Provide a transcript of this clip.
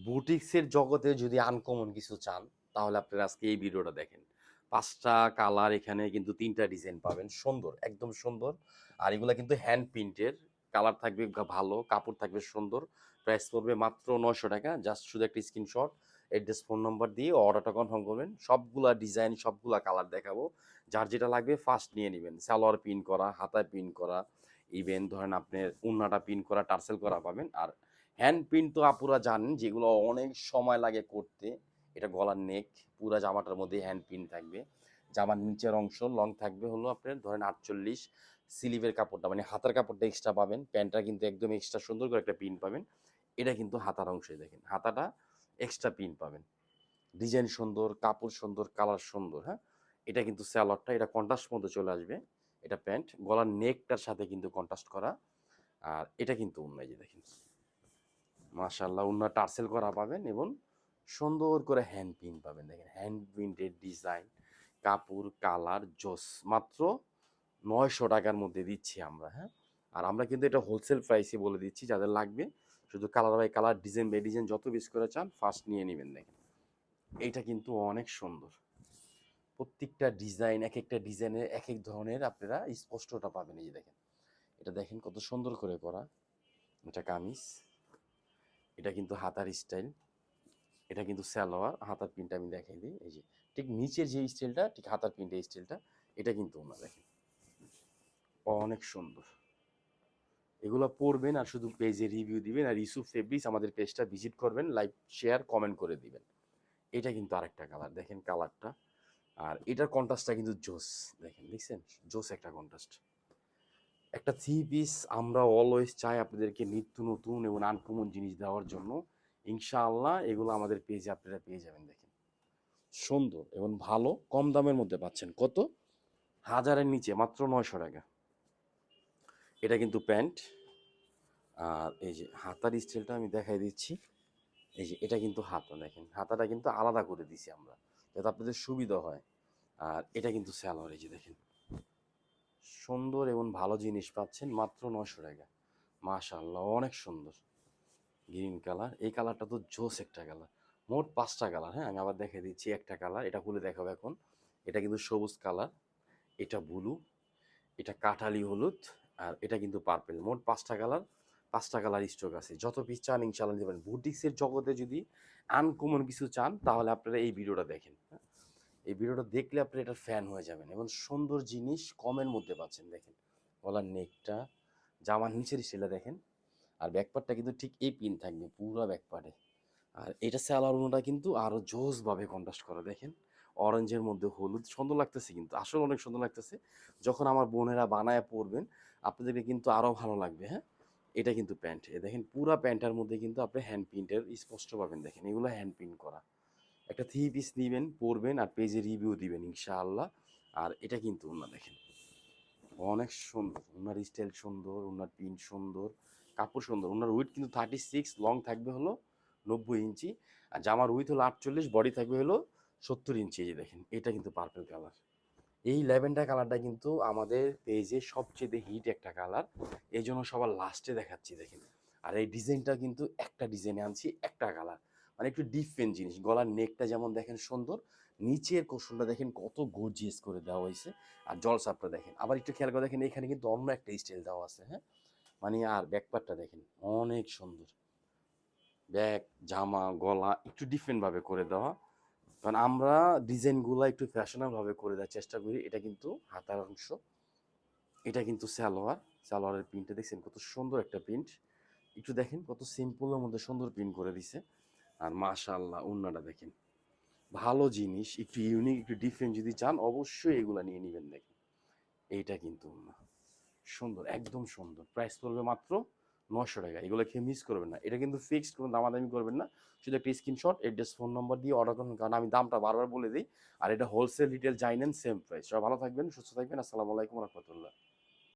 বুটিক্সের জগতে যদি আনকমন কিছু চান তাহলে আপনারা আজকে এই ভিডিওটা দেখেন। ৫টা কালার, এখানে কিন্তু ৩টা ডিজাইন পাবেন, সুন্দর, একদম সুন্দর। আর এগুলা কিন্তু হ্যান্ড প্রিন্টের, কালার থাকবে ভালো, কাপড় থাকবে সুন্দর। প্রাইস পড়বে মাত্র ৯০০ টাকা। জাস্ট শুধু একটা স্ক্রিনশট, অ্যাড্রেস, ফোন নাম্বার দিয়ে অর্ডারটা কনফার্ম করবেন। সবগুলা ডিজাইন, সবগুলা কালার দেখাবো। যার যেটা লাগবে ফার্স্ট নিয়ে নেবেন। সালোয়ার পিন করা, হাতায় পিন করা, ইভেন ধরেন আপনার উন্নাটা পিন করা, টার্সেল করা পাবেন। আর হ্যান্ড প্রিন্ট তো আপুরা জানেন যেগুলো অনেক সময় লাগে করতে। এটা গলার নেক, পুরা জামাটার মধ্যে হ্যান্ড প্রিন্ট থাকবে। জামার নিচের অংশ লং থাকবে হলো আপনার ধরেন 48, স্লিভের কাপড়টা মানে হাতার কাপড়টা এক্সট্রা পাবেন। প্যান্টটা কিন্তু একদম এক্সট্রা সুন্দর করে একটা প্রিন্ট পাবেন। এটা কিন্তু হাতার অংশে দেখেন, হাতাটা এক্সট্রা প্রিন্ট পাবেন। ডিজাইন সুন্দর, কাপড় সুন্দর, কালার সুন্দর। হ্যাঁ, এটা কিন্তু স্যালোয়ারটা, এটা কন্ট্রাস্ট মধ্যে চলে আসবে। এটা প্যান্ট, গলার নেকটার সাথে কিন্তু কন্ট্রাস্ট করা। আর এটা কিন্তু অন্য, যে দেখেন মাশাআল্লাহ, ওন্না টার্সেল করা পাবেন এবং সুন্দর করে হ্যান্ড প্রিন্ট পাবেন। দেখেন হ্যান্ড প্রিন্টের ডিজাইন, কাপড়, কালার জোস। মাত্র ৯০০ টাকার মধ্যে দিচ্ছি আমরা। হ্যাঁ, আর আমরা কিন্তু এটা হোলসেল প্রাইসে বলে দিচ্ছি। যাদের লাগবে শুধু colour by colour, design by design যত পিস করে চান ফার্স্ট নিয়ে নেবেন। দেখেন এইটা কিন্তু অনেক সুন্দর। প্রত্যেকটা ডিজাইন, এক একটা ডিজাইনের এক এক ধরনের আপনারা স্পষ্টটা পাবেন। এই যে দেখেন, এটা দেখেন কত সুন্দর করে করা। এটা কামিজ, এটা কিন্তু হাতার স্টাইল, এটা কিন্তু সালোয়ার। হাতার প্রিন্টটা আমি দেখাই দিই। এই যে ঠিক নিচের যে স্টাইলটা, ঠিক হাতার প্রিন্টের স্টাইলটা, এটা কিন্তু ওনা দেখেন অনেক সুন্দর। এগুলো পড়বেন আর শুধু পেজে রিভিউ দিবেন। আর ইউসুফ ফেব্রিক্স আমাদের পেজটা ভিজিট করবেন, লাইক শেয়ার কমেন্ট করে দিবেন। এটা কিন্তু আরেকটা কালার, দেখেন কালারটা। আর এটার কন্ট্রাস্টটা কিন্তু জোস। দেখেন, দেখছেন জোস একটা কন্ট্রাস্ট। একটা থ্রি পিস আমরা অলওয়েজ চাই আপনাদেরকে নিত্য নতুন এবং আনকমন জিনিস দেওয়ার জন্য। ইনশাআল্লাহ এগুলো আমাদের পেজে আপনারা পেয়ে যাবেন। দেখেন সুন্দর এবং ভালো, কম দামের মধ্যে পাচ্ছেন। কত? 1000-এর নিচে, মাত্র ৯০০ টাকা। এটা কিন্তু প্যান্ট। আর এই যে হাতার স্টাইলটা আমি দেখাই দিচ্ছি। এই যে এটা কিন্তু হাতা, দেখেন হাতাটা কিন্তু আলাদা করে দিছি আমরা যাতে আপনাদের সুবিধা হয়। আর এটা কিন্তু সালোয়ার। এই যে দেখেন সুন্দর এবং ভালো জিনিস পাচ্ছেন মাত্র ৯০০ টাকা। মাশাআল্লাহ অনেক সুন্দর। গ্রিন কালার, এই কালারটা তো জোস একটা কালার। মোট 5টা কালার। হ্যাঁ, আমি আবার দেখিয়ে দিচ্ছি। একটা কালার, এটা খুলে দেখাবো এখন। এটা কিন্তু সবুজ কালার, এটা ব্লু, এটা কাঠালি হলুদ, আর এটা কিন্তু পার্পেল। মোট 5টা কালার। 5টা কালার স্টক আছে। যত পিস চান ইনশাআল্লাহ দেবেন। বুটিক্সের জগতে যদি আনকমন কিছু চান তাহলে আপনারা এই ভিডিওটা দেখেন। হ্যাঁ, এই ভিডিওটা দেখলে আপনারা এটার ফ্যান হয়ে যাবেন। এবং সুন্দর জিনিস কমের মধ্যে পাচ্ছেন। দেখেন গলার নেকটা, জামার নিচের স্টাইলটা দেখেন। আর ব্যাকপার্টটা কিন্তু ঠিক এই পিন থাকবে পুরো ব্যাকপার্টে। আর এটা স্যালোয়ার ওনাটা কিন্তু আরো জোস ভাবে কন্ট্রাস্ট করা। দেখেন অরেঞ্জের মধ্যে হলুদ, সুন্দর লাগতেছে কিন্তু, আসলে অনেক সুন্দর লাগতেছে। যখন আমার বোনেরা বানায় পরবেন আপনাদেরকে কিন্তু আরো ভালো লাগবে। হ্যাঁ, এটা কিন্তু প্যান্ট। এ দেখেন পুরা প্যান্টের মধ্যে কিন্তু আপনি হ্যান্ড প্রিন্টের স্পষ্ট পাবেন। দেখেন এগুলো হ্যান্ড প্রিন্ট করা। একটা থ্রি পিস নিবেন, পরবেন আর পেজে রিভিউ দিবেন ইনশাআল্লাহ। আর এটা কিন্তু ওনা দেখেন অনেক সুন্দর। ওনার স্টাইল সুন্দর, ওনার প্রিন্ট সুন্দর, কাপড় সুন্দর। ওনার উইথ কিন্তু 36, লং থাকবে হলো 90 ইঞ্চি। আর জামার উইথ হলো 48, বডি থাকবে হলো 70 ইঞ্চি। এই যে দেখেন এটা কিন্তু পার্পল কালার। এই ল্যাভেন্ডার কালারটা কিন্তু আমাদের পেজে সবচেয়ে হিট একটা কালার, এই জন্য সবার লাস্টে দেখাচ্ছি। দেখেন আর এই ডিজাইনটা কিন্তু একটা ডিজাইনে আনছি, একটা কালার, মানে একটু ডিফারেন্ট জিনিস। গলার নেকটা যেমন দেখেন সুন্দর, নিচের কোশনটা দেখেন কত গর্জিয়াস করে দেওয়া হয়েছে। আর জলসাপটা দেখেন, আবার একটু খেয়াল করে দেখেন এখানে কিন্তু অন্য একটা স্টাইল দেওয়া আছে। হ্যাঁ, মানে আর ব্যাকপার্টটা দেখেন অনেক সুন্দর। ব্যাক, জামা, গলা একটু ডিফারেন্টভাবে করে দেওয়া। কারণ আমরা ডিজাইনগুলো একটু ফ্যাশনেবলভাবে করে দেওয়ার চেষ্টা করি। এটা কিন্তু হাতার অংশ, এটা কিন্তু সালোয়ার। সালোয়ারের প্রিন্টটা দেখছেন কত সুন্দর একটা প্রিন্ট। একটু দেখেন কত সিম্পলের মধ্যে সুন্দর প্রিন্ট করে দিছে। আর মাশাআল্লাহ ওন্নাটা দেখেন, ভালো জিনিস, একটু ইউনিক, একটু ডিফারেন্ট যদি চান অবশ্যই এগুলা নিয়ে নেবেন। দেখেন এইটা কিন্তু ওন্না সুন্দর, একদম সুন্দর। প্রাইস পড়বে মাত্র ৯০০ টাকা। এগুলো খেয়ে মিস করবেন না। এটা কিন্তু ফিক্সড, কোনো দামাদামি করবেন না। শুধু একটা স্ক্রিনশট, অ্যাড্রেস, ফোন নম্বর দিয়ে অর্ডার করুন। কারণ আমি দামটা বারবার বলে দিই। আর এটা হোলসেল রিটেল যাই নেন সেম প্রাইস। সবাই ভালো থাকবেন, সুস্থ থাকবেন। আসসালামু আলাইকুম রহমতুল্লাহ।